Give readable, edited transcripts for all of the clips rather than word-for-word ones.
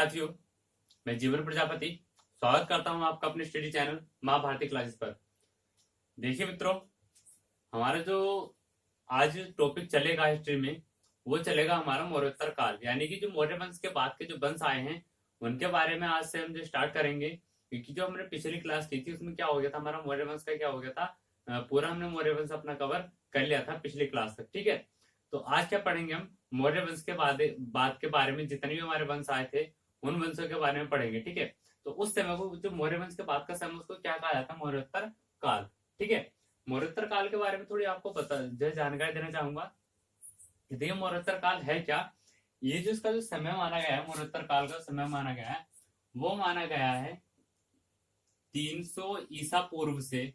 साथियों, मैं जीवन प्रजापति स्वागत करता हूं आपका अपने स्टडी चैनल माँ भारती क्लासेस पर। देखिए मित्रों, हमारा जो आज टॉपिक चलेगा हिस्ट्री में, वो चलेगा हमारा मौर्योत्तर काल, यानी कि जो मौर्य वंश के बाद के जो वंश आए हैं उनके बारे में आज से हम जो स्टार्ट करेंगे। क्योंकि जो हमने पिछली क्लास की थी उसमें क्या हो गया था, हमारा मौर्य वंश का क्या हो गया था, पूरा हमने मौर्य वंश अपना कवर कर लिया था पिछली क्लास तक। ठीक है, तो आज क्या पढ़ेंगे हम, मौर्य वंश के बाद के बारे में जितने भी हमारे वंश आए थे उन वंशों के बारे में पढ़ेंगे। ठीक है, तो उस समय को जो मौर्य वंश के बाद का समय उसको क्या कहा जाता है, मौर्योत्तर काल। ठीक है, मौर्योत्तर काल के बारे में थोड़ी आपको पता जो जानकारी देना चाहूंगा कि देखिए मौर्योत्तर काल है क्या। ये जो इसका जो समय माना गया है, मौर्योत्तर काल का समय माना गया है, वो माना गया है 300 ईसा पूर्व से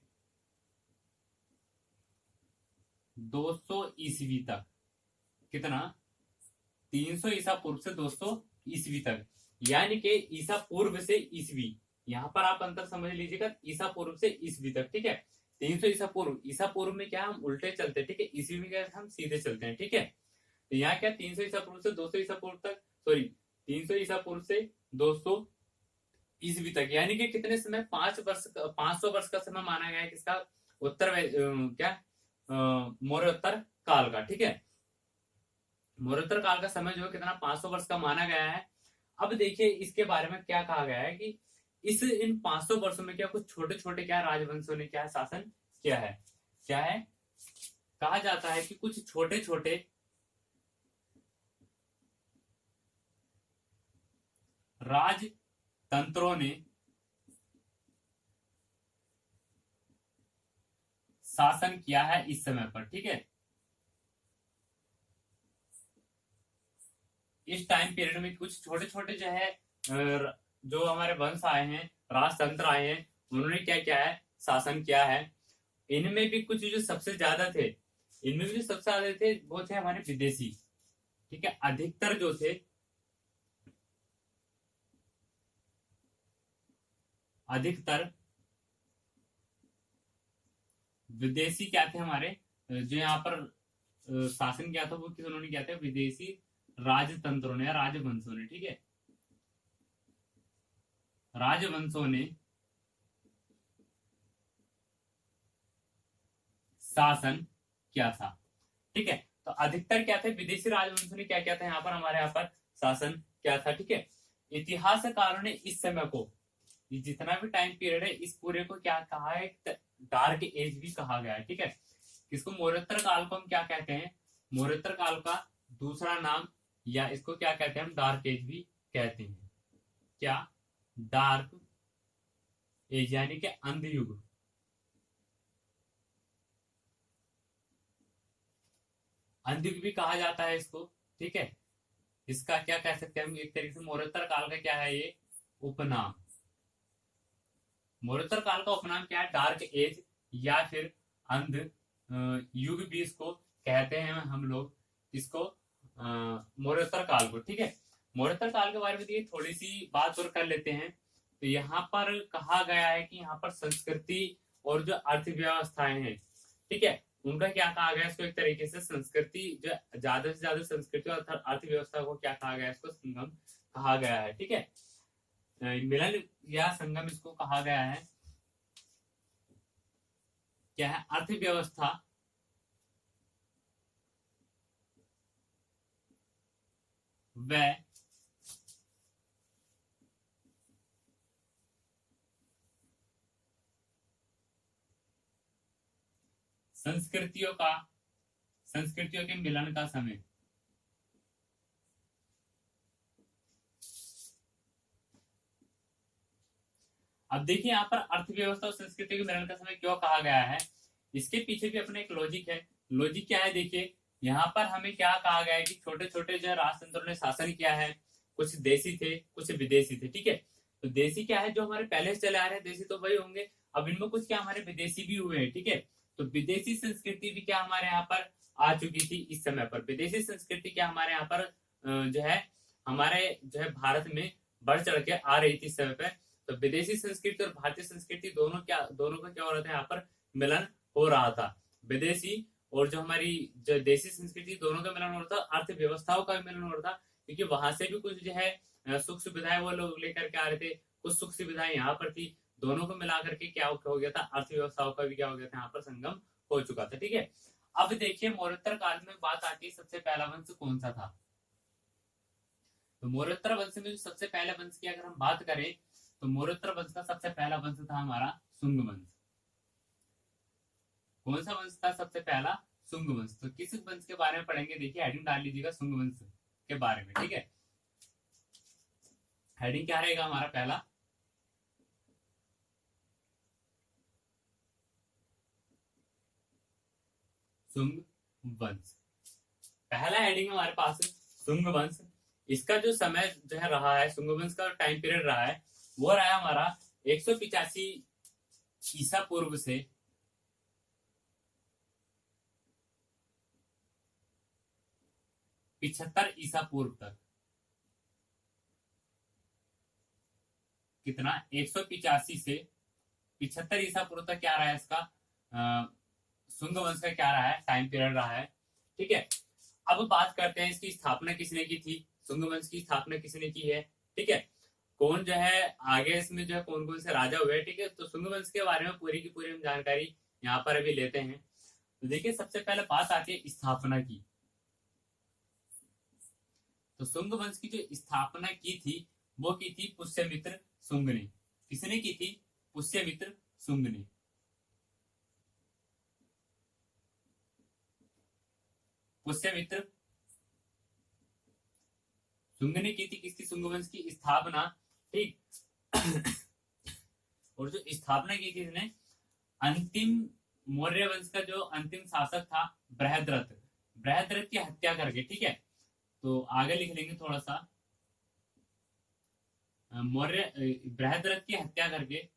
200 ईस्वी तक। कितना? 300 ईसा पूर्व से 200 ईस्वी तक, यानी कि ईसा पूर्व से ईस्वी। यहां पर आप अंतर समझ लीजिएगा, ईसा पूर्व से ईस्वी तक। ठीक है, 300 ईसा पूर्व, ईसा पूर्व में क्या हम उल्टे चलते हैं, ठीक है, ईस्वी में क्या हम सीधे चलते हैं। ठीक है, तो यहाँ क्या 300 ईसा पूर्व से 200 ईसा पूर्व तक, सॉरी 300 ईसा पूर्व से 200 ईस्वी तक, यानी कि कितने समय, 500 वर्ष का समय माना गया है किसका, क्या मौर्योत्तर काल का। ठीक है, मौर्योत्तर काल का समय जो है कितना, 500 वर्ष का माना गया है। अब देखिए इसके बारे में क्या कहा गया है कि इन 500 वर्षों में क्या कुछ छोटे छोटे क्या राजवंशों ने क्या शासन किया है। क्या है, कहा जाता है कि कुछ छोटे छोटे राजतंत्रों ने शासन किया है इस समय पर। ठीक है, इस टाइम पीरियड में कुछ छोटे छोटे जो है जो हमारे वंश आए हैं, राजतंत्र आए हैं, उन्होंने क्या किया है, शासन किया है। इनमें भी कुछ जो सबसे ज्यादा थे, इनमें भी जो सबसे ज्यादा थे वो थे हमारे विदेशी। ठीक है, अधिकतर जो थे, अधिकतर विदेशी क्या थे हमारे, जो यहाँ पर शासन किया था वो किस उन्होंने किया था, विदेशी राजतंत्रों ने या राजवंशों ने। ठीक है, राजवंशों ने शासन किया था। ठीक है, तो अधिकतर क्या थे, विदेशी राजवंशों ने क्या किया था यहाँ पर, हमारे यहाँ पर शासन किया था। ठीक है, इतिहासकारों ने इस समय को, ये जितना भी टाइम पीरियड है, इस पूरे को क्या कहा है, डार्क एज भी कहा गया है। ठीक है, इसको मौर्योत्तर काल को हम क्या कहते हैं, मौर्योत्तर काल का दूसरा नाम, या इसको क्या कहते हैं हम, डार्क एज भी कहते हैं। क्या, डार्क एज, यानी कि अंधयुग। अंधयुग भी कहा जाता है इसको। ठीक है, इसका क्या कह सकते हैं हम, एक तरीके से मौर्योत्तर काल का क्या है ये उपनाम, मौर्योत्तर काल का उपनाम क्या है, डार्क एज या फिर अंध युग भी इसको कहते हैं हम लोग, इसको मौर्योत्तर काल को। ठीक है, मौर्योत्तर काल के बारे में देखिए थोड़ी सी बात और कर लेते हैं। तो यहाँ पर कहा गया है कि यहाँ पर संस्कृति और जो अर्थव्यवस्थाएं हैं, ठीक है, उनका क्या कहा गया है इसको, एक तरीके से संस्कृति जो ज्यादा से ज्यादा संस्कृति और अर्थव्यवस्था को क्या कहा गया है, इसको संगम कहा गया है। ठीक है, मिलन या संगम इसको कहा गया है। क्या है, अर्थव्यवस्था व संस्कृतियों के मिलन का समय। अब देखिए यहाँ पर अर्थव्यवस्था और संस्कृति के मिलन का समय क्यों कहा गया है, इसके पीछे भी अपना एक लॉजिक है। लॉजिक क्या है, देखिए यहाँ पर हमें क्या कहा गया है कि छोटे छोटे जो राजतंत्रों ने शासन किया है, कुछ देशी थे कुछ विदेशी थे। ठीक है, तो देशी क्या है, जो हमारे पहले से चले आ रहे हैं, देशी तो वही होंगे। अब इनमें कुछ क्या हमारे विदेशी भी हुए हैं। ठीक है, तो विदेशी संस्कृति भी क्या हमारे यहाँ पर आ चुकी थी इस समय पर। विदेशी संस्कृति क्या हमारे यहाँ पर जो है, हमारे जो है भारत में बढ़ चढ़ के आ रही थी इस समय पर। तो विदेशी संस्कृति और भारतीय संस्कृति दोनों का क्या हो रहा था, यहाँ पर मिलन हो रहा था। विदेशी और जो हमारी जो देशी संस्कृति, दोनों का मिलन हो रहा था, अर्थव्यवस्थाओं का मिलन हो रहा था। क्योंकि वहां से भी कुछ जो है सुख सुविधाएं वो लोग लेकर के आ रहे थे, कुछ सुख सुविधाएं यहाँ पर थी। दोनों को मिला करके क्या हो गया था, अर्थव्यवस्थाओं का भी क्या हो गया था, यहाँ पर संगम हो चुका था। ठीक है, अब देखिए मौर्योत्तर काल में बात आती है, सबसे पहला वंश कौन सा था। तो मौर्योत्तर वंश में सबसे पहले वंश की अगर हम बात करें, तो मौर्योत्तर वंश का सबसे पहला वंश था हमारा शुंग वंश। कौन सा वंश था सबसे पहला, शुंग वंश। तो किस वंश के बारे में पढ़ेंगे, देखिए हेडिंग डाल लीजिएगा शुंग वंश के बारे में। ठीक है, हेडिंग क्या रहेगा हमारा पहला, शुंग वंश। पहला हेडिंग हमारे पास शुंग वंश। इसका जो समय जो है रहा है, शुंग वंश का टाइम पीरियड रहा है, वो रहा है हमारा 185 ईसा पूर्व से 75 ईसा पूर्व तक। कितना, 185 से 75 ईसा पूर्व तक क्या रहा है इसका, शुंग वंश का क्या रहा है, टाइम पीरियड रहा है। ठीक है, अब बात करते हैं इसकी स्थापना किसने की थी, शुंग वंश की स्थापना किसने की है। ठीक है, कौन जो है आगे इसमें जो है कौन कौन से राजा हुए। ठीक है, तो शुंग वंश के बारे में पूरी की पूरी हम जानकारी यहाँ पर अभी लेते हैं। तो देखिए सबसे पहले बात आती है स्थापना की। तो शुंग वंश की जो स्थापना की थी वो की थी पुष्यमित्र शुंग ने। किसने की थी, पुष्यमित्र शुंग ने। पुष्यमित्र शुंग ने की थी किसकी, शुंग वंश की स्थापना। ठीक और जो स्थापना की थी इसने, अंतिम मौर्य वंश का जो अंतिम शासक था बृहद्रथ, बृहद्रथ की हत्या करके। ठीक है, तो आगे लिख लेंगे थोड़ा सा, मौर्य बृहद्रथ की हत्या करके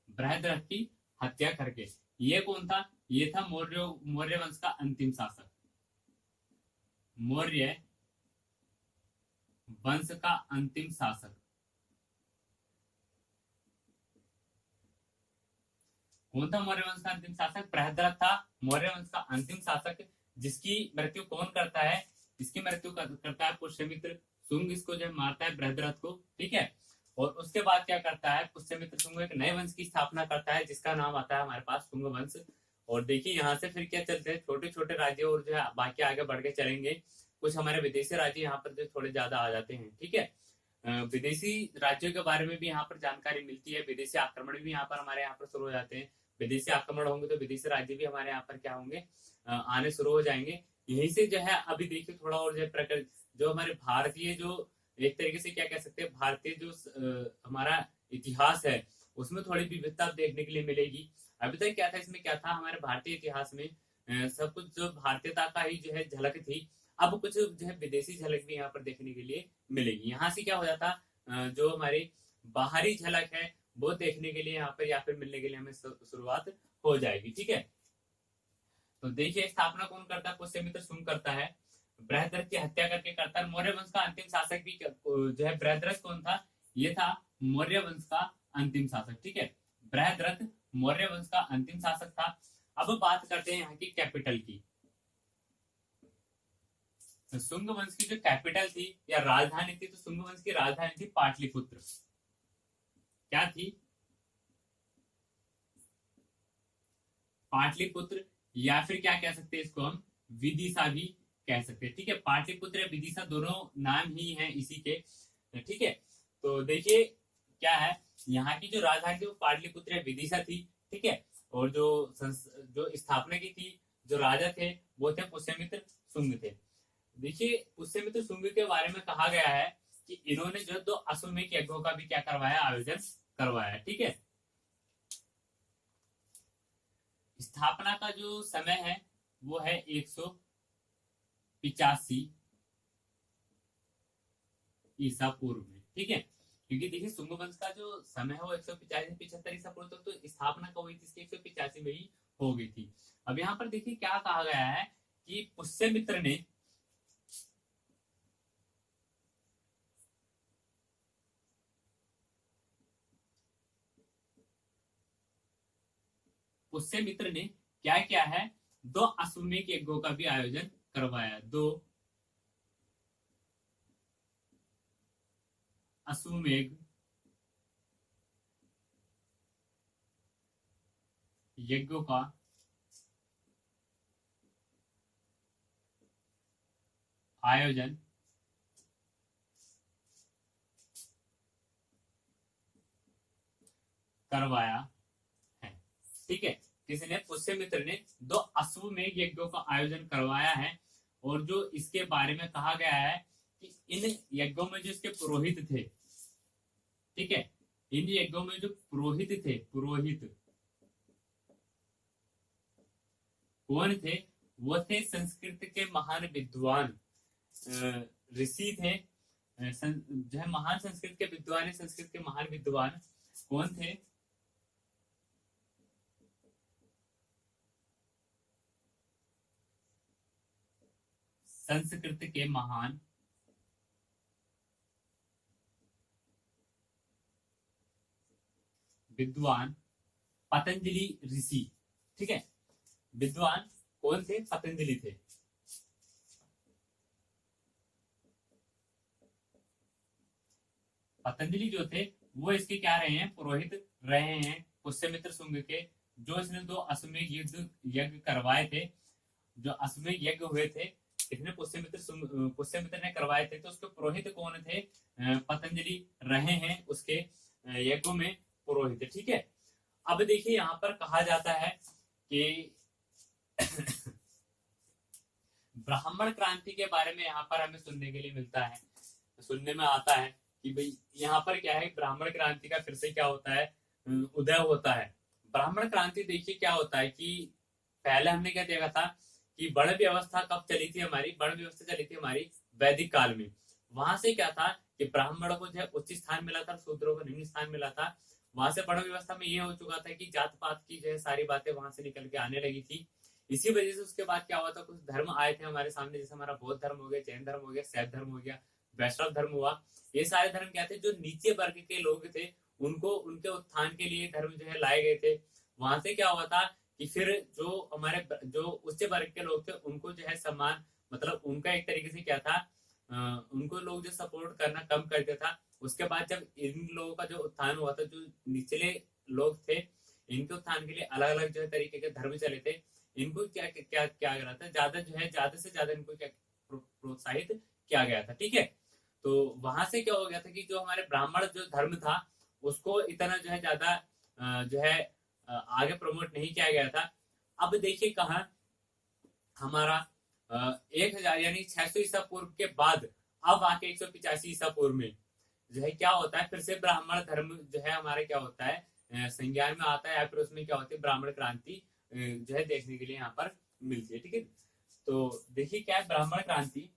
बृहद्रथ की हत्या करके। ये कौन था, ये था मौर्य मौर्य वंश का अंतिम शासक, मौर्य वंश का अंतिम शासक। कौन था मौर्य वंश का अंतिम शासक, बृहद्रथ था मौर्य वंश का अंतिम शासक, जिसकी मृत्यु कौन करता है, इसकी मृत्यु करता है पुष्यमित्र शुंग, इसको जो मारता है बृहद्रथ को। ठीक है, और उसके बाद क्या करता है, पुष्यमित्र शुंग एक नए वंश की स्थापना करता है, जिसका नाम आता है हमारे पास शुंग वंश। और देखिए यहाँ से फिर क्या चलते हैं, छोटे छोटे राज्य और जो है बाकी आगे बढ़ के चलेंगे, कुछ हमारे विदेशी राज्य यहाँ पर जो थोड़े ज्यादा आ जाते हैं। ठीक है, विदेशी राज्यों के बारे में भी यहाँ पर जानकारी मिलती है, विदेशी आक्रमण भी यहाँ पर हमारे यहाँ पर शुरू हो जाते हैं। विदेशी आक्रमण होंगे तो विदेशी राज्य भी हमारे यहाँ पर क्या होंगे, आने शुरू हो जाएंगे। यहीं से जो है अभी देखिए थोड़ा और जो है प्रकृति, जो हमारे भारतीय जो एक तरीके से क्या कह सकते हैं, भारतीय जो हमारा इतिहास है उसमें थोड़ी विविधता देखने के लिए मिलेगी। अभी तक क्या था, इसमें क्या था, हमारे भारतीय इतिहास में सब कुछ जो भारतीयता का ही जो है झलक थी। अब कुछ जो है विदेशी झलक भी यहाँ पर देखने के लिए मिलेगी। यहाँ से क्या हो जाता, जो हमारी बाहरी झलक है वो देखने के लिए यहाँ पर या फिर मिलने के लिए हमें शुरुआत हो जाएगी। ठीक है, तो देखिए स्थापना कौन करता है, पुष्यमित्र शुंग करता है, बृहद्रथ की हत्या करके करता है। मौर्य वंश का अंतिम शासक भी जो है बृहद्रथ कौन था, ये था मौर्य वंश का अंतिम शासक। ठीक है, बृहद्रथ मौर्य वंश का अंतिम शासक था। अब बात करते हैं यहाँ की कैपिटल की। तो शुंग वंश की जो कैपिटल थी या राजधानी थी, तो शुंग वंश की राजधानी थी पाटलिपुत्र। क्या थी, पाटलिपुत्र, या फिर क्या कह सकते हैं इसको हम, विदिशा भी कह सकते हैं। ठीक है, पाटलिपुत्र या विदिशा दोनों नाम ही हैं इसी के। ठीक है, तो देखिए क्या है, यहाँ की जो राजधानी थी वो पाटलिपुत्र या विदिशा थी। ठीक है, और जो स्थापना की थी, जो राजा थे वो थे पुष्यमित्र शुंग थे। देखिए पुष्यमित्र शुंग के बारे में कहा गया है कि इन्होंने जो 2 अश्वमेध यज्ञों का भी क्या करवाया, आयोजन करवाया। ठीक है, स्थापना का जो समय है वो है 185 ईसा पूर्व में। ठीक है, क्योंकि देखिए शुंग वंश का जो समय है वो 185 से 75 ईसा पूर्व तक, तो स्थापना का हुई थी इसकी 185 में ही हो गई थी। अब यहाँ पर देखिए क्या कहा गया है कि पुष्यमित्र ने पुष्यमित्र ने क्या किया है, 2 अश्वमेध यज्ञों का भी आयोजन करवाया। 2 अश्वमेध यज्ञों का आयोजन करवाया है। ठीक है, किसने, पुष्यमित्र ने 2 अश्वमेध यज्ञों का आयोजन करवाया है। और जो इसके बारे में कहा गया है कि इन यज्ञों में जो इसके पुरोहित थे, ठीक है, इन यज्ञों में जो पुरोहित थे, पुरोहित कौन थे, वो थे संस्कृत के महान विद्वान, ऋषि थे, जो है महान संस्कृत के विद्वान है। संस्कृत के महान विद्वान कौन थे, संस्कृत के महान विद्वान पतंजलि ऋषि। ठीक है, विद्वान कौन थे, पतंजलि थे। पतंजलि जो थे वो इसके क्या रहे हैं, पुरोहित रहे हैं पुष्यमित्र शुंग के। जो इसने 2 अश्वमेध यज्ञ करवाए थे, जो अश्वमेध यज्ञ हुए थे, इसने पुष्यमित्र ने करवाए थे, तो उसके पुरोहित कौन थे, पतंजलि रहे हैं उसके यज्ञों में पुरोहित। ठीक है, अब देखिए यहाँ पर कहा जाता है कि ब्राह्मण क्रांति के बारे में यहाँ पर हमें सुनने के लिए मिलता है, सुनने में आता है कि भाई यहाँ पर क्या है, ब्राह्मण क्रांति का फिर से क्या होता है, उदय होता है। ब्राह्मण क्रांति देखिए क्या होता है कि पहले हमने क्या देखा था कि वर्ण व्यवस्था कब चली थी हमारी, वर्ण व्यवस्था चली थी हमारी वैदिक काल में। वहां से क्या था कि ब्राह्मणों को जो है उच्च स्थान मिला था, शूद्रों को निम्न स्थान मिला था। वहां से वर्ण व्यवस्था में ये हो चुका था कि जात पात की जो है सारी बातें वहां से निकल के आने लगी थी। इसी वजह से उसके बाद क्या हुआ था, कुछ धर्म आए थे हमारे सामने, जैसे हमारा बौद्ध धर्म हो गया, जैन धर्म हो गया, शैव धर्म हो गया, वैष्णव धर्म हुआ। ये सारे धर्म क्या थे, जो नीचे वर्ग के लोग थे उनको उनके उत्थान के लिए धर्म जो है लाए गए थे। वहां से क्या हुआ था कि फिर जो हमारे जो उच्च वर्ग के लोग थे उनको जो है सम्मान, मतलब उनका एक तरीके से क्या था, उनको लोग जो सपोर्ट करना कम करते था। उसके बाद जब इन लोगों का जो उत्थान हुआ था, जो निचले लोग थे, इनके उत्थान के लिए अलग अलग जो है तरीके के धर्म चले थे। इनको क्या क्या क्या करा था, ज्यादा जो है ज्यादा से ज्यादा इनको क्या प्रोत्साहित किया गया था। ठीक है, तो वहां से क्या हो गया था कि जो हमारे ब्राह्मण जो धर्म था उसको इतना जो है ज्यादा जो है आगे प्रमोट नहीं किया गया था। अब देखिए कहा हमारा 1000 यानी 600 ईसा पूर्व के बाद अब आके 185 ईसा पूर्व में जो है क्या होता है, फिर से ब्राह्मण धर्म जो है हमारा क्या होता है, संज्ञान में आता है, या फिर उसमें क्या होती है, ब्राह्मण क्रांति जो है देखने के लिए यहाँ पर मिलती है। ठीक है, तो देखिए क्या है ब्राह्मण क्रांति।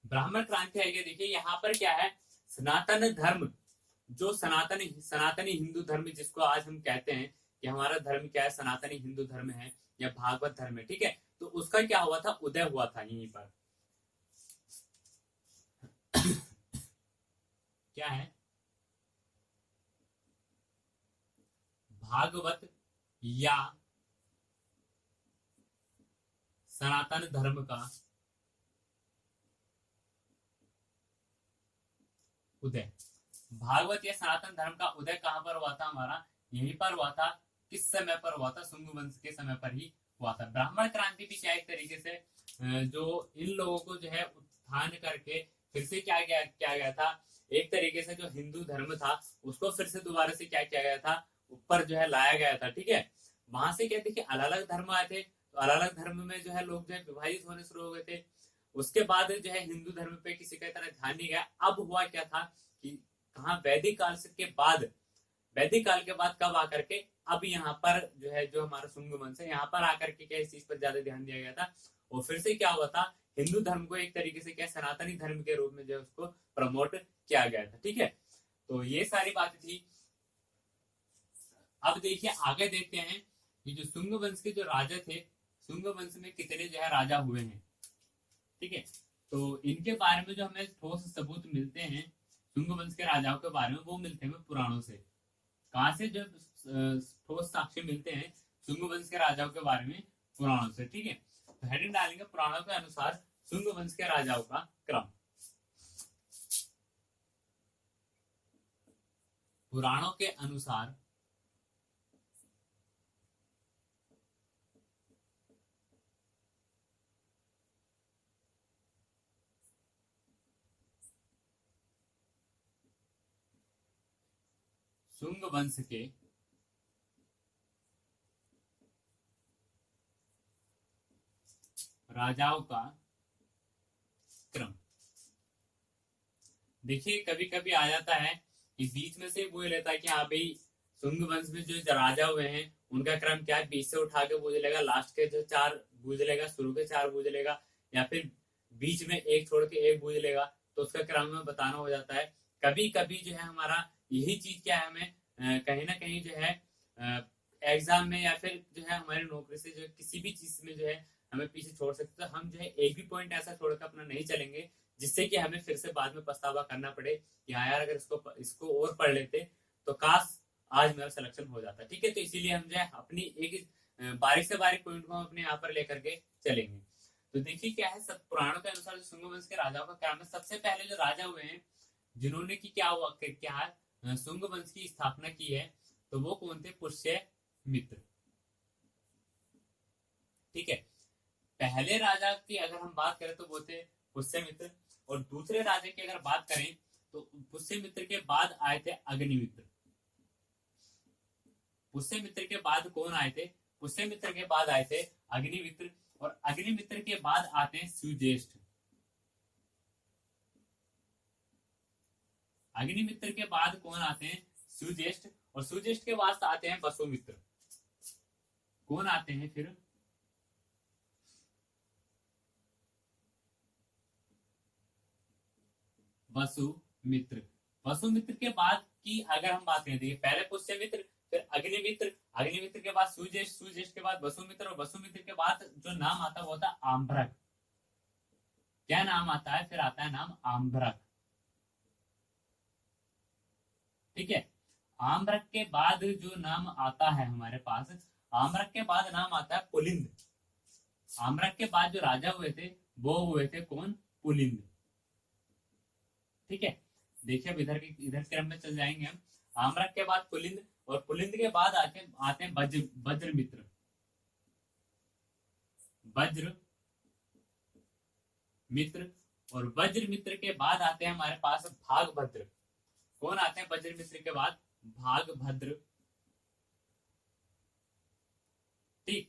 ब्राह्मण क्रांति है, देखिए यहाँ पर क्या है, सनातन धर्म, जो सनातनी हिंदू धर्म जिसको आज हम कहते हैं कि हमारा धर्म क्या है, सनातनी हिंदू धर्म है या भागवत धर्म है। ठीक है, तो उसका क्या हुआ था, उदय हुआ था यहीं पर। क्या है, भागवत या सनातन धर्म का उदय। भागवत या सनातन धर्म का उदय कहां पर हुआ था हमारा, यहीं पर हुआ था। किस समय पर हुआ था, शुंग वंश के समय पर ही हुआ था। ब्राह्मण क्रांति भी क्या एक तरीके से जो इन लोगों को जो है उत्थान करके फिर से क्या गया था, एक तरीके से जो हिंदू धर्म था उसको फिर से दोबारा से क्या किया गया था, ऊपर जो है लाया गया था। ठीक है, वहां से क्या देखिए अलग अलग धर्म आए थे, तो अलग अलग धर्म में जो है लोग जो है विभाजित होने शुरू हो गए थे। उसके बाद जो है हिंदू धर्म पे किसी का इतना ध्यान नहीं गया। अब हुआ क्या था कि कहा वैदिक काल के बाद, वैदिक काल के बाद कब आकर के अब यहाँ पर जो है जो हमारा शुंग वंश है यहाँ पर आकर के क्या इस चीज पर ज्यादा ध्यान दिया गया था। और फिर से क्या हुआ था, हिंदू धर्म को एक तरीके से क्या सनातनी धर्म के रूप में जो है उसको प्रमोट किया गया था। ठीक है, तो ये सारी बातें थी। अब देखिए आगे देखते हैं कि जो शुंग वंश के जो राजा थे, शुंग वंश में कितने जो है राजा हुए हैं। ठीक है। तो इनके बारे में जो हमें ठोस सबूत मिलते हैं शुंग वंश के राजाओं के बारे में, वो मिलते हैं हमें पुराणों से। कहाँ से जो ठोस साक्ष्य मिलते हैं शुंग वंश के राजाओं के बारे में? पुराणों से, ठीक है। तो हेडिंग डालेंगे पुराणों के अनुसार शुंग वंश के राजाओं का क्रम। पुराणों के अनुसार शुंग वंश के राजाओं का क्रम। देखिए कभी कभी आ जाता है कि बीच में से बोल लेता है कि हाँ भाई शुंग वंश में जो राजा हुए हैं उनका क्रम क्या है, बीच से उठा के बूझ लेगा, लास्ट के जो 4 बूझ लेगा, शुरू के 4 बूझ लेगा, या फिर बीच में एक छोड़ के एक बूझ लेगा, तो उसका क्रम में बताना हो जाता है। कभी कभी जो है हमारा यही चीज क्या है, हमें कहीं ना कहीं जो है एग्जाम में या फिर जो है हमारी नौकरी से जो किसी भी चीज में जो है हमें पीछे छोड़ सकते, तो हम जो है एक भी पॉइंट ऐसा छोड़कर अपना नहीं चलेंगे जिससे कि हमें फिर से बाद में पछतावा करना पड़े कि हाँ यार अगर इसको इसको और पढ़ लेते तो काश आज मेरा सिलेक्शन हो जाता। ठीक है, तो इसीलिए हम जो है अपनी एक बारीक से बारीक पॉइंट को हम अपने यहाँ पर लेकर के चलेंगे। तो देखिए क्या है, सब पुराणों के अनुसार जो शुंग वंश के राजाओं का क्रम है, सबसे पहले जो राजा हुए हैं जिन्होंने की क्या हुआ क्या शुंग वंश की स्थापना की है, तो वो कौन थे? पुष्य मित्र। ठीक है, पहले राजा की अगर हम बात करें तो वो थे पुष्यमित्र, और दूसरे राजा की अगर बात करें तो पुष्यमित्र के बाद आए थे अग्निमित्र। पुष्यमित्र के बाद कौन आए थे? पुष्यमित्र के बाद आए थे अग्निमित्र, और अग्निमित्र के बाद आते हैं सुज्येष्ठ। अग्निमित्र के बाद कौन आते हैं? सुज्येष्ठ, और सुज्येष्ठ के बाद आते हैं वसुमित्र। कौन आते हैं फिर? वसुमित्र। वसुमित्र के बाद की अगर हम बात करें, देखिए पहले पुष्यमित्र, फिर अग्निमित्र, अग्निमित्र के बाद सुज्येष्ठ, सुज्येष्ठ के बाद वसुमित्र, और वसुमित्र के बाद जो नाम आता है वो होता है आम्रक। क्या नाम आता है? फिर आता है नाम आम्रक। ठीक है, आम्रक के बाद जो नाम आता है हमारे पास, आम्रक के बाद नाम आता है पुलिंद। आम्रक के बाद जो राजा हुए थे वो हुए थे कौन? पुलिंद। ठीक है, देखिए अब इधर क्रम में चल जाएंगे हम। आम्रक के बाद पुलिंद, और पुलिंद के बाद आते हैं वज्र मित्र। वज्र मित्र, और वज्र मित्र के बाद आते हैं हमारे पास भागभद्र। कौन आते हैं वज्र मित्र के बाद? भागभद्र। ठीक,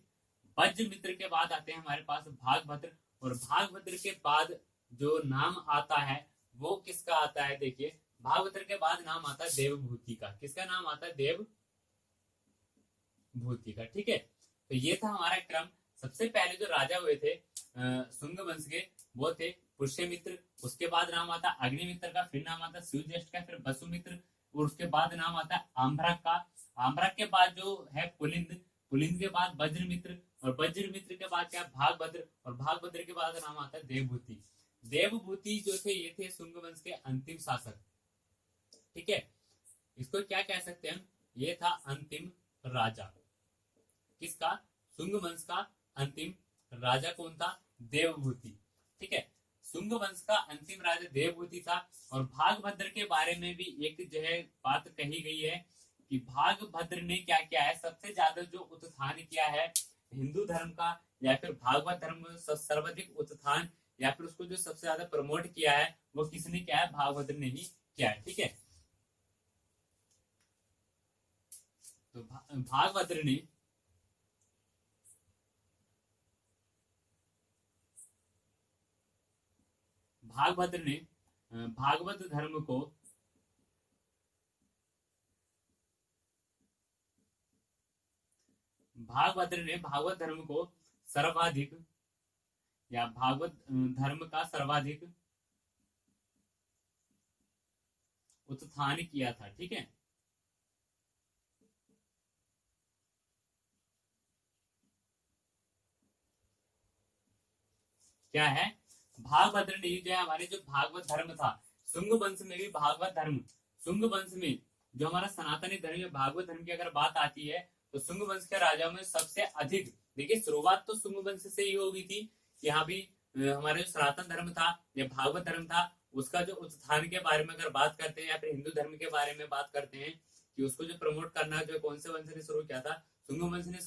वज्र मित्र के बाद आते हैं हमारे पास भागभद्र, और भागभद्र के बाद जो नाम आता है वो किसका आता है? देखिए भागभद्र के बाद नाम आता है देवभूति का। किसका नाम आता है? देवभूति का। ठीक है, तो ये था हमारा क्रम। सबसे पहले जो राजा हुए थे शुंग वंश के वो थे पुष्यमित्र, उसके बाद नाम आता है अग्निमित्र का, फिर नाम आता है सुज्येष्ठ का, फिर वसुमित्र, और उसके बाद नाम आता है आम्रक का। आम्रक के बाद जो है पुलिंद, पुलिंद के बाद वज्रमित्र, और वज्रमित्र के बाद क्या? भागभद्र, और भागभद्र के बाद नाम आता है देवभूति। देवभूति जो थे ये थे शुंग वंश के अंतिम शासक। ठीक है, इसको क्या कह सकते हैं हम? ये था अंतिम राजा। किसका? शुंग वंश का अंतिम राजा कौन था? देवभूति। ठीक है, शुंग वंश का अंतिम राजा देवभूति था। और भागभद्र के बारे में भी एक जो है बात कही गई है कि भागभद्र ने क्या किया है, सबसे ज्यादा जो उत्थान किया है हिंदू धर्म का, या फिर भागवत धर्म में सर्वाधिक उत्थान, या फिर उसको जो सबसे ज्यादा प्रमोट किया है वो किसने किया है? भागभद्र ने ही किया है। ठीक है, तो भागभद्र ने भागभद्र ने भागवत धर्म को भागभद्र ने भागवत धर्म को सर्वाधिक, या भागवत धर्म का सर्वाधिक उत्थान किया था। ठीक है, क्या है? भागभद्र ने जो है हमारे जो भागवत धर्म था, शुंग वंश में भी भागवत धर्म, शुंग वंश में जो हमारा सनातनी धर्म है भागवत धर्म की अगर बात आती है तो शुंग वंश के राजाओं में सबसे अधिक, देखिए शुरुआत तो शुंग वंश से ही हो गई थी। यहाँ भी हमारा जो सनातन धर्म था या भागवत धर्म था उसका जो उत्थान के बारे में अगर बात करते हैं या फिर हिंदू धर्म के बारे में बात करते हैं कि उसको जो प्रमोट करना जो कौन से वंश ने शुरू किया था, शुंग वंश ने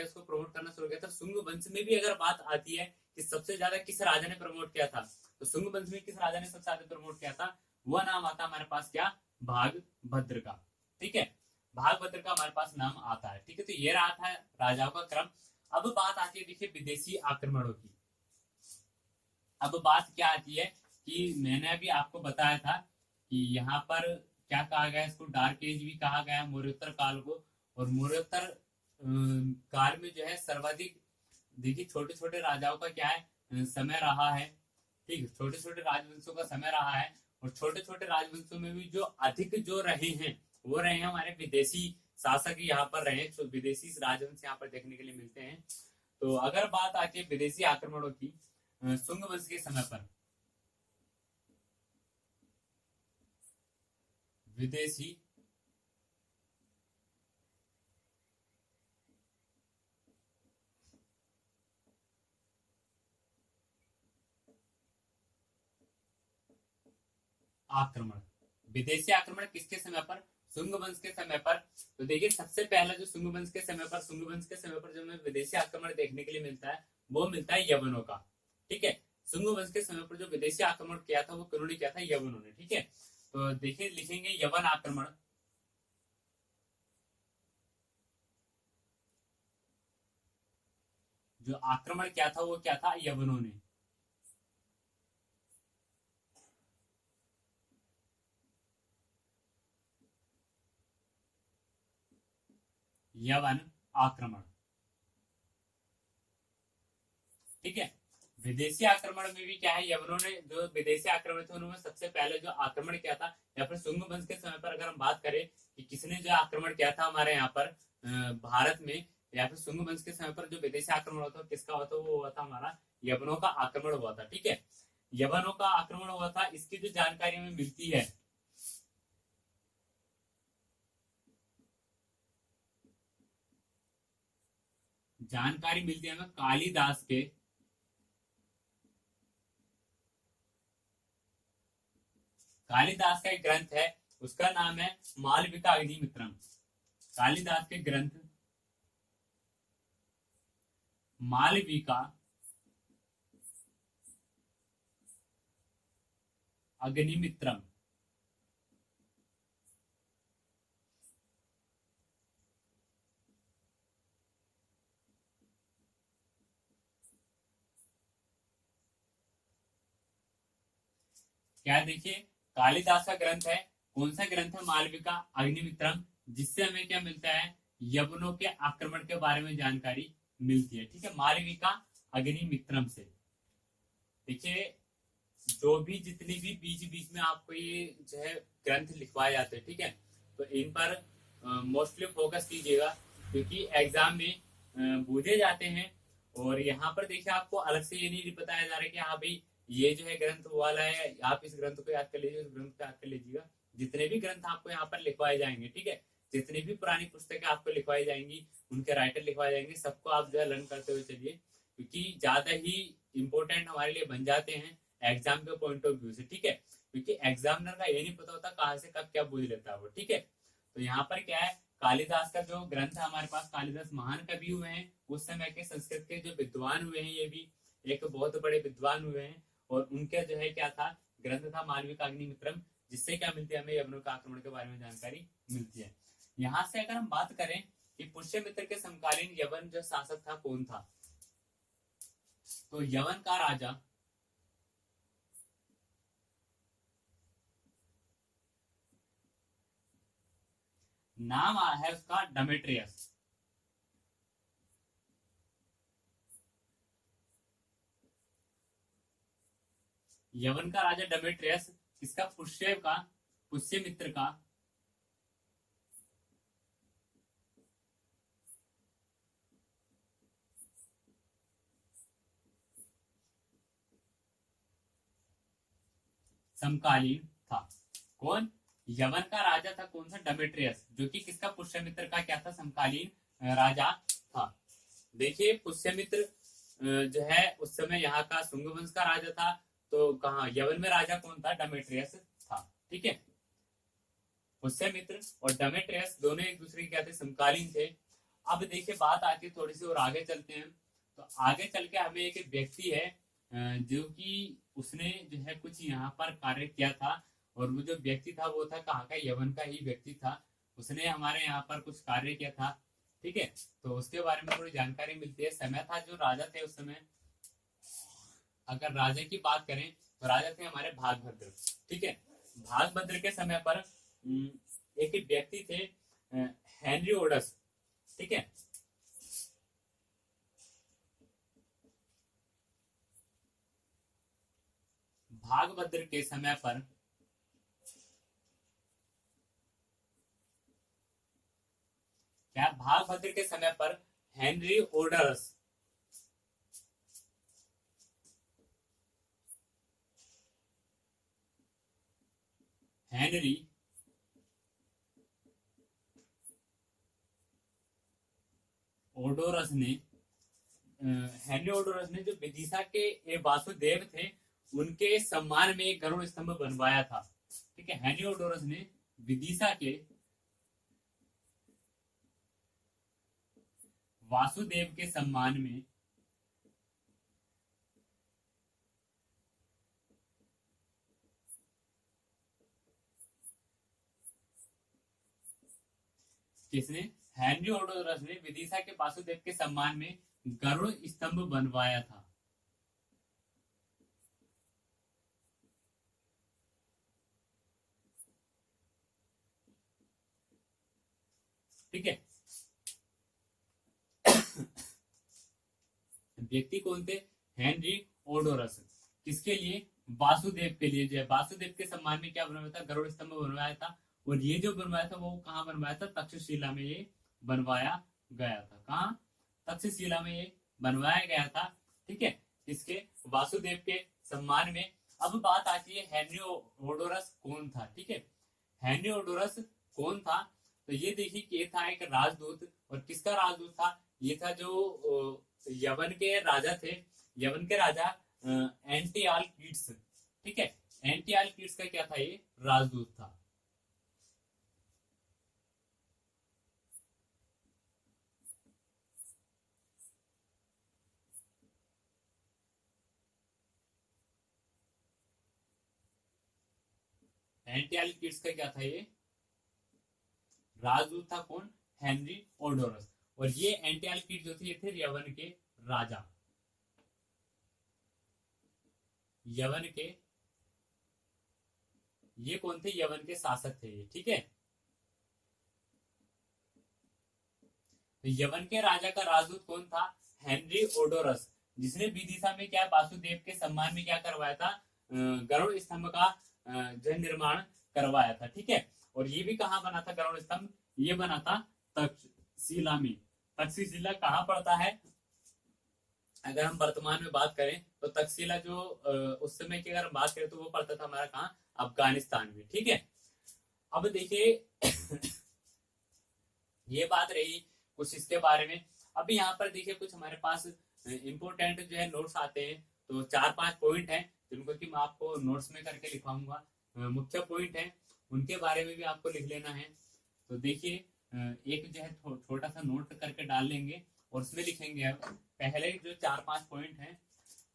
इसको प्रमोट करना शुरू किया था। शुंग वंश में भी अगर बात आती है कि सबसे ज्यादा किस राजा ने प्रमोट किया था, तो शुंग वंश में किस राजा ने सबसे ज्यादा प्रमोट किया था, वह नाम आता हमारे पास क्या, भागभद्र का। ठीक है, भागभद्र का हमारे पास नाम आता है। ठीक है, तो ये रहा था राजाओं का क्रम। अब बात आती है देखिए विदेशी आक्रमणों की। अब बात क्या आती है कि मैंने अभी आपको बताया था कि यहाँ पर क्या कहा गया, इसको डार्क एज भी कहा गया मौर्योत्तर काल को। और मौर्योत्तर काल में जो है सर्वाधिक, देखिए छोटे छोटे राजाओं का क्या है समय रहा है। ठीक है, छोटे छोटे राजवंशों का समय रहा है। और छोटे छोटे राजवंशों में भी जो अधिक जो रहे हैं वो रहे हैं हमारे विदेशी शासक यहाँ पर रहे, तो विदेशी राजवंश यहाँ पर देखने के लिए मिलते हैं। तो अगर बात आती है विदेशी आक्रमणों की शुंग वंश के समय पर, विदेशी आक्रमण, विदेशी आक्रमण किसके समय पर, शुंग वंश के समय पर। तो देखिए सबसे पहला जो शुंग वंश के समय पर, शुंग वंश के समय पर जो हमें विदेशी आक्रमण देखने के लिए मिलता है वो मिलता है यवनों का। ठीक है, शुंग वंश के समय पर जो विदेशी आक्रमण किया था वो किन्होंने किया था, यवनों ने। ठीक है, तो देखिए लिखेंगे यवन आक्रमण, जो आक्रमण क्या था वो क्या था, यवनों ने। यवन आक्रमण। ठीक है, विदेशी आक्रमण में भी क्या है, यवनों ने जो विदेशी आक्रमण थे उन्होंने सबसे पहले जो आक्रमण किया था, या फिर शुंग वंश के समय पर अगर हम बात करें कि किसने जो आक्रमण किया था हमारे यहाँ पर भारत में, या फिर शुंग वंश के समय पर जो विदेशी आक्रमण होता किसका हुआ था, वो हुआ था हमारा यवनों का आक्रमण हुआ था। ठीक है, यवनों का आक्रमण हुआ था, इसकी जो जानकारी हमें मिलती है, जानकारी मिलती है हमें कालिदास के, कालिदास का एक ग्रंथ है उसका नाम है मालविका अग्निमित्रम। कालिदास के ग्रंथ मालविका अग्निमित्रम, क्या देखिए कालिदास का ग्रंथ है, कौन सा ग्रंथ है, मालविका अग्निमित्रम, जिससे हमें क्या मिलता है, यवनों के आक्रमण के बारे में जानकारी मिलती है। ठीक है, मालविका अग्निमित्रम से। देखिए जो भी जितनी भी बीच बीच में आपको ये जो है ग्रंथ लिखवाए जाते हैं, ठीक है, तो इन पर मोस्टली फोकस कीजिएगा क्योंकि एग्जाम में पूछे जाते हैं। और यहाँ पर देखिए आपको अलग से ये नहीं बताया जा रहा है कि हाँ भाई ये जो है ग्रंथ वाला है, आप इस ग्रंथ को याद कर लीजिए, उस ग्रंथ को याद कर लीजिएगा। जितने भी ग्रंथ आपको यहाँ पर लिखवाए जाएंगे, ठीक है, जितनी भी पुरानी पुस्तकें आपको लिखवाई जाएंगी, उनके राइटर लिखवाए जाएंगे, सबको आप जो है लर्न करते हुए चलिए, क्योंकि ज्यादा ही इंपॉर्टेंट हमारे लिए बन जाते हैं एग्जाम के पॉइंट ऑफ व्यू से। ठीक है, क्योंकि एग्जामिनर का ये नहीं पता होता कहाँ से कब क्या पूछ लेता है वो। ठीक है, तो यहाँ पर क्या है, कालिदास का जो ग्रंथ है हमारे पास, कालिदास महान कवि हुए हैं उस समय के, संस्कृत के जो विद्वान हुए हैं, ये भी एक बहुत बड़े विद्वान हुए हैं। और उनका जो है क्या था, ग्रंथ था मालविका अग्निमित्रम, जिससे क्या मिलती है हमें, यवनों का आक्रमण के बारे में जानकारी मिलती है। यहाँ से अगर हम बात करें कि पुष्यमित्र के समकालीन यवन जो शासक था कौन था, तो यवन का राजा नाम है उसका डमेट्रियस। यवन का राजा डमेट्रियस, इसका पुष्य का, पुष्यमित्र का समकालीन था। कौन? यवन का राजा था कौन सा? डेमेट्रियस, जो कि किसका? पुष्यमित्र का क्या था? समकालीन राजा था। देखिए पुष्यमित्र जो है उस समय यहाँ का शुंग वंश का राजा था। तो कहा यवन में राजा कौन था? डेमेट्रियस था। ठीक है, पुष्यमित्र और डेमेट्रियस दोनों एक दूसरे के क्या थे? समकालीन थे। अब देखिए बात आती है थोड़ी सी और आगे चलते हैं। तो आगे चल के हमें एक व्यक्ति है जो कि उसने जो है कुछ यहाँ पर कार्य किया था, और वो जो व्यक्ति था वो था कहाँ का? यवन का ही व्यक्ति था। उसने हमारे यहाँ पर कुछ कार्य किया था। ठीक है, तो उसके बारे में थोड़ी जानकारी मिलती है। समय था जो राजा थे उस समय, अगर राजा की बात करें तो राजा थे हमारे भागभद्र। ठीक है, भागभद्र के समय पर एक व्यक्ति थे हेनरी ओडस। ठीक है, भागभद्र के समय पर क्या? भागभद्र के समय पर हेनरी ओडरस हेनरी ओडोरस ने हेनरी ओडोरस ने जो विदिशा के वासुदेव थे उनके सम्मान में एक गरुड़ स्तंभ बनवाया था। ठीक है, हेनरी ओडोरस ने विदिशा के वासुदेव के सम्मान में किसने? हेनरी ओडोरस ने विदिशा के वासुदेव के सम्मान में गरुड़ स्तंभ बनवाया था। ठीक है, व्यक्ति कौन थे? हेनरी ओडोरस। किसके लिए? वासुदेव के लिए। जो है वासुदेव के सम्मान में क्या बनवाया था? गरुड़ स्तंभ बनवाया था। और ये जो बनवाया था वो कहाँ बनवाया था? तक्षशिला में ये बनवाया गया था। कहाँ? तक्षशिला में ये बनवाया गया था। ठीक है, इसके वासुदेव के सम्मान में। अब बात आती है हेनरी ओडोरस कौन था? ठीक है, हेनरी ओडोरस कौन था? तो ये देखिए कि ये था एक राजदूत। और किसका राजदूत था? ये था जो यवन के राजा थे। यवन के राजा एंटियाल कीट्स। ठीक है, एंटियाल कीट्स का क्या था? ये राजदूत था। एंटियाल कीट्स का क्या था? ये राजदूत था। कौन? हेनरी ओडोरस। और ये एंटियाल कीट जो थे ये थे यवन के राजा। यवन के ये कौन थे? यवन के शासक थे ये। ठीक है, तो यवन के राजा का राजदूत कौन था? हेनरी ओडोरस, जिसने विदिशा में क्या वासुदेव के सम्मान में क्या करवाया था? गरुड़ स्तंभ का जो निर्माण करवाया था। ठीक है, और ये भी कहाँ बना था गरुड़ स्तंभ? ये बना था तक्षशिला में। तक्षशिला कहाँ पड़ता है? अगर हम वर्तमान में बात करें तो तक्षशिला जो उस समय की अगर हम बात करें तो वो पड़ता था हमारा कहाँ? अफगानिस्तान में। ठीक है, अब देखिए ये बात रही कुछ इसके बारे में। अभी यहाँ पर देखिए कुछ हमारे पास इंपोर्टेंट जो है नोट्स आते हैं। तो 4-5 पॉइंट हैं जिनको कि मैं आपको नोट्स में करके लिखवाऊंगा। मुख्य पॉइंट है उनके बारे में भी आपको लिख लेना है। तो देखिए एक जो है छोटा सा नोट करके डाल लेंगे और उसमें लिखेंगे अब पहले जो 4-5 पॉइंट हैं।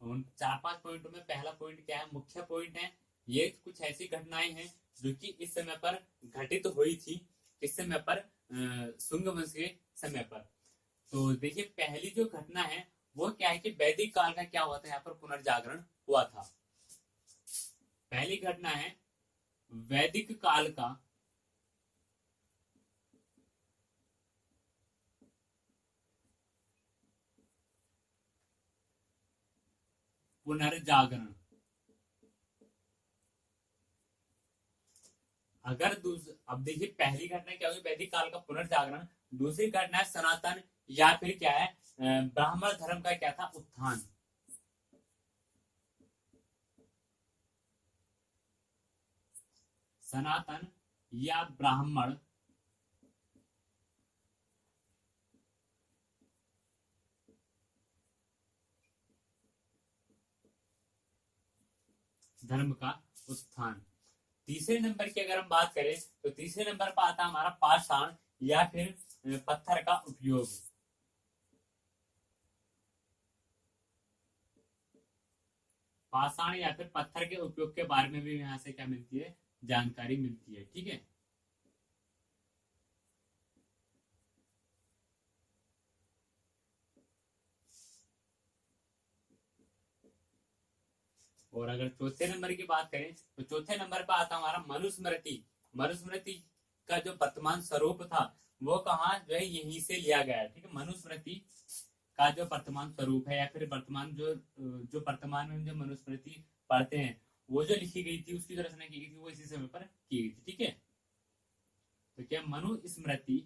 उन 4-5 पॉइंटों में पहला पॉइंट क्या है? मुख्य पॉइंट है। ये कुछ ऐसी घटनाएं हैं जो कि इस समय पर घटित हुई थी। किस समय पर? शुंग वंश के समय पर। तो देखिए पहली जो घटना है वो क्या है कि वैदिक काल का क्या हुआ था? यहाँ पर पुनर्जागरण हुआ था। पहली घटना है वैदिक काल का पुनर्जागरण। अगर अब देखिए पहली घटना क्या हुई? वैदिक काल का पुनर्जागरण। दूसरी घटना है सनातन या फिर क्या है? ब्राह्मण धर्म का क्या था? उत्थान। सनातन या ब्राह्मण धर्म का उत्थान। तीसरे नंबर की अगर हम बात करें तो तीसरे नंबर पर आता हमारा पाषाण या फिर पत्थर का उपयोग। पाषाण या फिर पत्थर के उपयोग के बारे में भी यहाँ से क्या मिलती है, जानकारी मिलती है। ठीक है, और अगर चौथे नंबर की बात करें तो चौथे नंबर पर आता हमारा मनुस्मृति। मनुस्मृति का जो वर्तमान स्वरूप था वो कहाँ जो है यहीं से लिया गया है। ठीक है, मनुस्मृति का जो वर्तमान स्वरूप है या फिर वर्तमान जो वर्तमान में जो मनुस्मृति पढ़ते हैं वो जो लिखी गई थी उसकी जो रचना की गई थी वो इसी समय पर की गई थी। ठीक है, तो क्या मनुस्मृति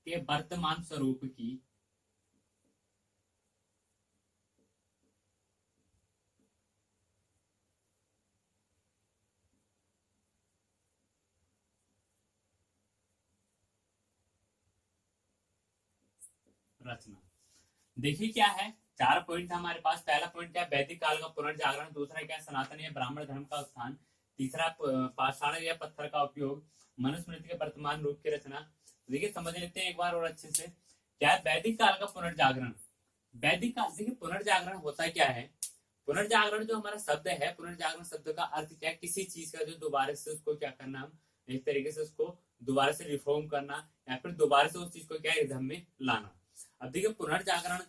के वर्तमान स्वरूप की रचना। देखिए क्या है, 4 पॉइंट था हमारे पास। पहला पॉइंट क्या, वैदिक काल का पुनर्जागरण। दूसरा क्या, सनातन या ब्राह्मण धर्म का उत्थान। तीसरा पाषाण या पत्थर का उपयोग। मनुस्मृति के वर्तमान रूप की रचना। देखिए समझ लेते हैं एक बार और अच्छे से। क्या है वैदिक काल का पुनर्जागरण। वैदिक काल, देखिए पुनर्जागरण होता क्या है। पुनर्जागरण जो हमारा शब्द है, पुनर्जागरण शब्द का अर्थ क्या है, किसी चीज का जो दोबारा से उसको क्या करना, हम एक तरीके से उसको दोबारा से रिफॉर्म करना या फिर दोबारा से उस चीज को क्या रिधम में लाना। अब देखिए पुनर्जागरण,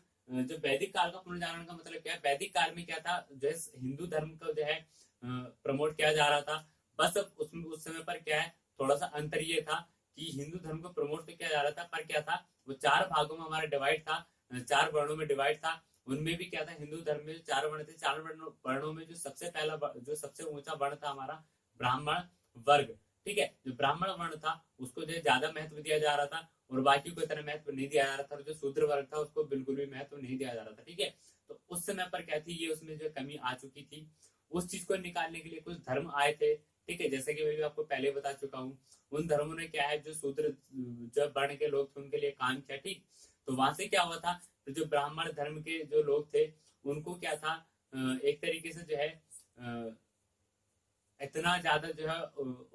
जो वैदिक काल का पुनर्जागरण का मतलब क्या है, वैदिक काल में क्या था, जो है हिंदू धर्म को जो है प्रमोट किया जा रहा था। बस उसमें उस समय पर क्या है, थोड़ा सा अंतर ये था कि हिंदू धर्म को प्रमोट तो किया जा रहा था, पर क्या था वो 4 भागों में हमारा डिवाइड था, 4 वर्णों में डिवाइड था। उनमें भी क्या था, हिंदू धर्म में जो 4 वर्ण थे, 4 वर्णों में जो सबसे पहला जो सबसे ऊंचा वर्ण था हमारा ब्राह्मण वर्ग। ठीक है, जो ब्राह्मण वर्ण था उसको जो ज्यादा महत्व दिया जा रहा था और बाकी को इतना महत्व नहीं दिया जा रहा था। और जो शूद्र वर्ग था उसको बिल्कुल भी महत्व नहीं दिया जा रहा था। ठीक है, तो उस समय पर क्या थी, ये उसमें जो कमी आ चुकी थी, उस चीज को निकालने के लिए कुछ धर्म आए थे। ठीक है, जैसे कि मैं भी आपको पहले बता चुका हूँ, उन धर्मों ने क्या है, जो शूद्र जो वर्ण के लोग थे उनके लिए काम किया। ठीक, तो वहां से क्या हुआ था, तो जो ब्राह्मण धर्म के जो लोग थे उनको क्या था, एक तरीके से जो है इतना ज्यादा जो है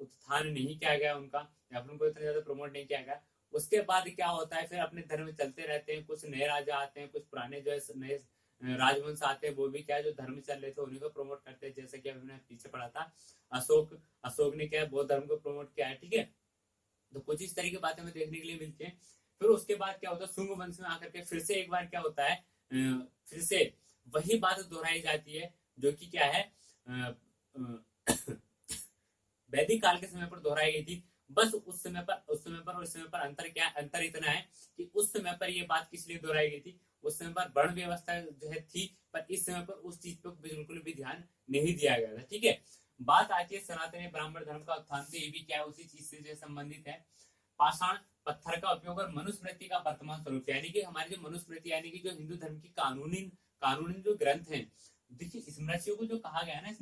उत्थान नहीं किया गया उनका, या फिर उनको इतना ज्यादा प्रमोट नहीं किया गया। उसके बाद क्या होता है, फिर अपने धर्म में चलते रहते हैं, कुछ नए राजा आते हैं, कुछ पुराने जो है नए राजवंश आते हैं, वो भी क्या है जो धर्म चल रहे थे उन्हीं को प्रमोट करते हैं। जैसे कि हमने पीछे पढ़ा था, अशोक अशोक ने क्या है बौद्ध धर्म को प्रमोट किया है। ठीक है, तो कुछ इस तरह की बातें हमें देखने के लिए मिलती है। फिर उसके बाद क्या होता है, शुंग वंश में आकर के फिर से एक बार क्या होता है, फिर से वही बात दोहराई जाती है जो कि क्या है वैदिक काल के समय पर दोहराई गई थी। बस उस समय पर और इस समय पर अंतर क्या, अंतर इतना है कि उस समय पर ये बात किस लिए दोहराई गई थी, उस समय पर वर्ण व्यवस्था जो है थी, पर इस समय पर उस चीज पर बिल्कुल भी ध्यान नहीं दिया गया था। ठीक है, बात आती है सनातनी ब्राह्मण धर्म का उत्थान, तो ये भी क्या है उसी चीज से जो संबंधित है। पाषाण पत्थर का उपयोग और मनुस्मृति का वर्तमान स्वरूप, यानी कि हमारी जो मनुस्मृति यानी कि जो हिंदू धर्म की कानूनी कानूनी जो ग्रंथ है। देखिए स्मृतियों को जो कहा गया है ना,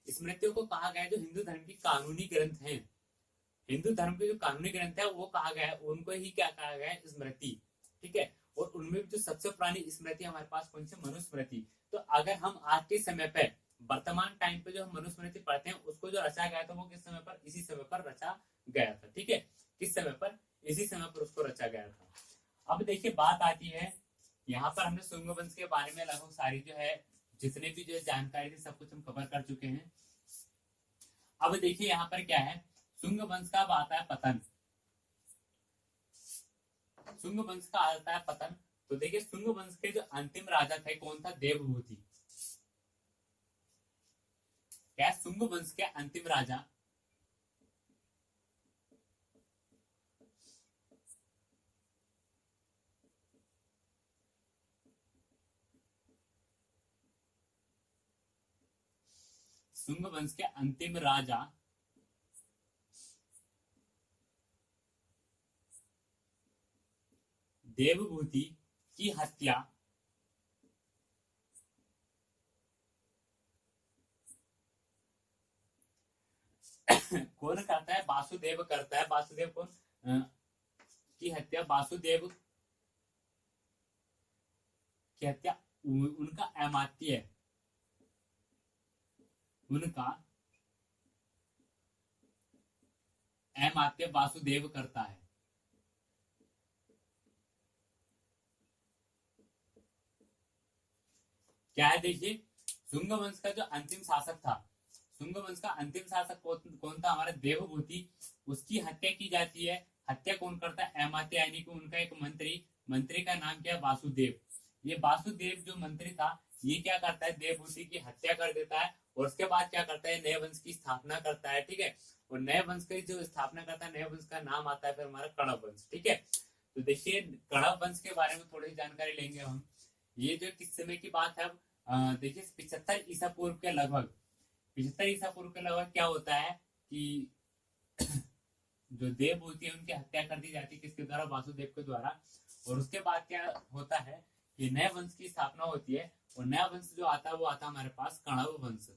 स्मृतियों को कहा गया है जो हिंदू धर्म की कानूनी ग्रंथ हैं। हिंदू धर्म के जो कानूनी ग्रंथ है वो कहा गया है, उनको ही क्या कहा गया है, स्मृति। ठीक है, और उनमें जो सबसे पुरानी स्मृति हमारे पास कौन सी, मनुस्मृति। तो अगर हम आज के समय पे वर्तमान टाइम पे जो हम मनुस्मृति पढ़ते हैं उसको जो रचा गया था वो किस समय पर, इसी समय पर रचा गया था। ठीक है, किस समय पर, इसी समय पर उसको रचा गया था। अब देखिए बात आती है, यहाँ पर हमने शुंग वंश के बारे में लगभग सारी जो है जितने भी जो जानकारी थी सब कुछ हम कवर कर चुके हैं। अब देखिए यहाँ पर क्या है, शुंग वंश का आता है पतन। शुंग वंश का आता है पतन। तो देखिए शुंग वंश के जो अंतिम राजा थे कौन था, देवभूति। क्या शुंग वंश के अंतिम राजा शुंग वंश के अंतिम राजा देवभूति की हत्या कौन करता है? वासुदेव करता है। वासुदेव कौन की हत्या? वासुदेव की हत्या उनका अमात्य है, उनका अमात्य वासुदेव करता है। क्या है देखिए, शुंग वंश का जो अंतिम शासक था, शुंग वंश का अंतिम शासक कौन था? हमारा देवभूति। उसकी हत्या की जाती है। हत्या कौन करता है? अमात्य, यानी कि उनका एक मंत्री। मंत्री का नाम क्या है? वासुदेव। ये वासुदेव जो मंत्री था, ये क्या करता है? देवभूति की हत्या कर देता है और उसके बाद क्या करता है? नए वंश की स्थापना करता है। ठीक है, और नए वंश की जो स्थापना करता है, नए वंश का नाम आता है फिर हमारा कणव वंश। ठीक है, तो देखिए कणव वंश के बारे में थोड़ी जानकारी लेंगे हम। ये जो किस समय की बात है? देखिए 75 ईसा पूर्व के लगभग, 75 ईसा पूर्व के लगभग क्या होता है कि जो देवभूति है उनकी हत्या कर दी जाती है। किसके द्वारा? वासुदेव के द्वारा। और उसके बाद क्या होता है कि नए वंश की स्थापना होती है, और नया वंश जो आता है वो आता है हमारे पास कणव वंश।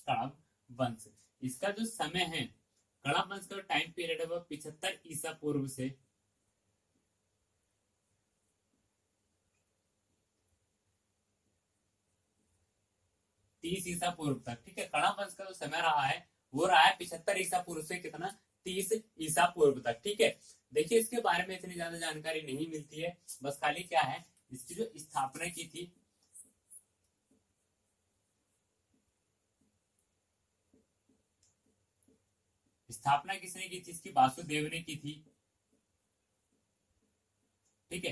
कणव वंश, इसका जो समय है, कणव वंश का टाइम पीरियड है वो 75 ईसा पूर्व से 30 ईसा पूर्व तक। ठीक है, कणव वंश का जो समय रहा है वो रहा है 75 ईसा पूर्व से कितना? 30 ईसा पूर्व तक। ठीक है, देखिए इसके बारे में इतनी ज्यादा जानकारी नहीं मिलती है, बस खाली क्या है, इसकी जो स्थापना की थी, स्थापना किसने की थी इसकी? वासुदेव ने की थी। ठीक है,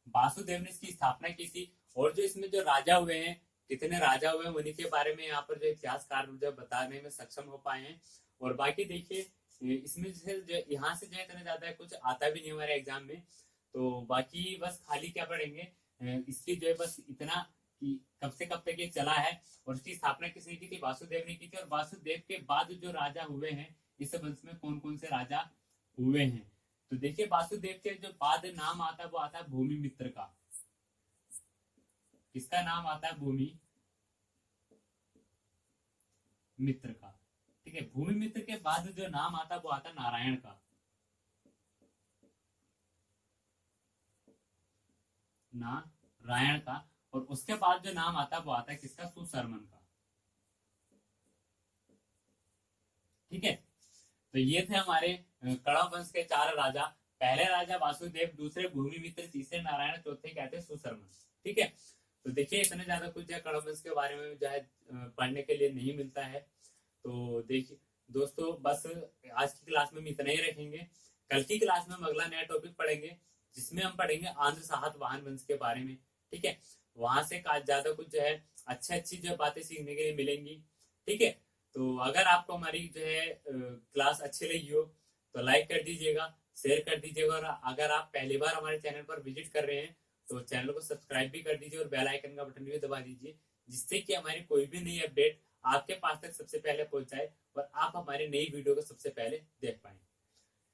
वासुदेव ने इसकी स्थापना की थी। और जो इसमें जो राजा हुए हैं, कितने राजा हुए हैं, उन्हीं के बारे में यहाँ पर जो इतिहासकार जो बताने में सक्षम हो पाए हैं। और बाकी देखिए इसमें से जो यहाँ से जो है इतना ज्यादा कुछ आता भी नहीं हमारे एग्जाम में, तो बाकी बस खाली क्या पढ़ेंगे, इसकी जो है बस इतना कि कब से कब तक ये चला है और इसकी स्थापना किसने की थी? वासुदेव ने की थी। और वासुदेव के बाद जो राजा हुए हैं इस वंश में कौन कौन से राजा हुए हैं? तो देखिए वासुदेव के जो बाद नाम आता है वो आता है भूमि मित्र का। किसका नाम आता है? भूमि मित्र का। ठीक है, भूमि मित्र के बाद जो नाम आता है वो आता है नारायण का। नारायण का। और उसके बाद जो नाम आता है वो आता है किसका? सुशर्मन का। ठीक है, तो ये थे हमारे कणव वंश के 4 राजा। पहले राजा वासुदेव, दूसरे भूमि मित्र, तीसरे नारायण, चौथे कहते हैं सुशर्मन। ठीक है, तो देखिए इतने ज्यादा कुछ जो कणव वंश के बारे में जो है पढ़ने के लिए नहीं मिलता है। तो देखिए दोस्तों, बस आज की क्लास में हम इतना ही रखेंगे। कल की क्लास में हम अगला नया टॉपिक पढ़ेंगे, जिसमें हम पढ़ेंगे आंध्र सातवाहन वंश के बारे में। ठीक है, वहां से ज्यादा कुछ जो है अच्छी अच्छी जो बातें सीखने के लिए मिलेंगी। ठीक है, तो अगर आपको हमारी जो है क्लास अच्छी लगी हो तो लाइक कर दीजिएगा, शेयर कर दीजिएगा, और अगर आप पहली बार हमारे चैनल पर विजिट कर रहे हैं तो चैनल को सब्सक्राइब भी कर दीजिए और बेल आइकन का बटन भी दबा दीजिए, जिससे कि हमारी कोई भी नई अपडेट आपके पास तक सबसे पहले पहुंच जाए और आप हमारी नई वीडियो को सबसे पहले देख पाए।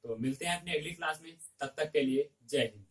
तो मिलते हैं अपनी अगली क्लास में, तब तक के लिए जय हिंद।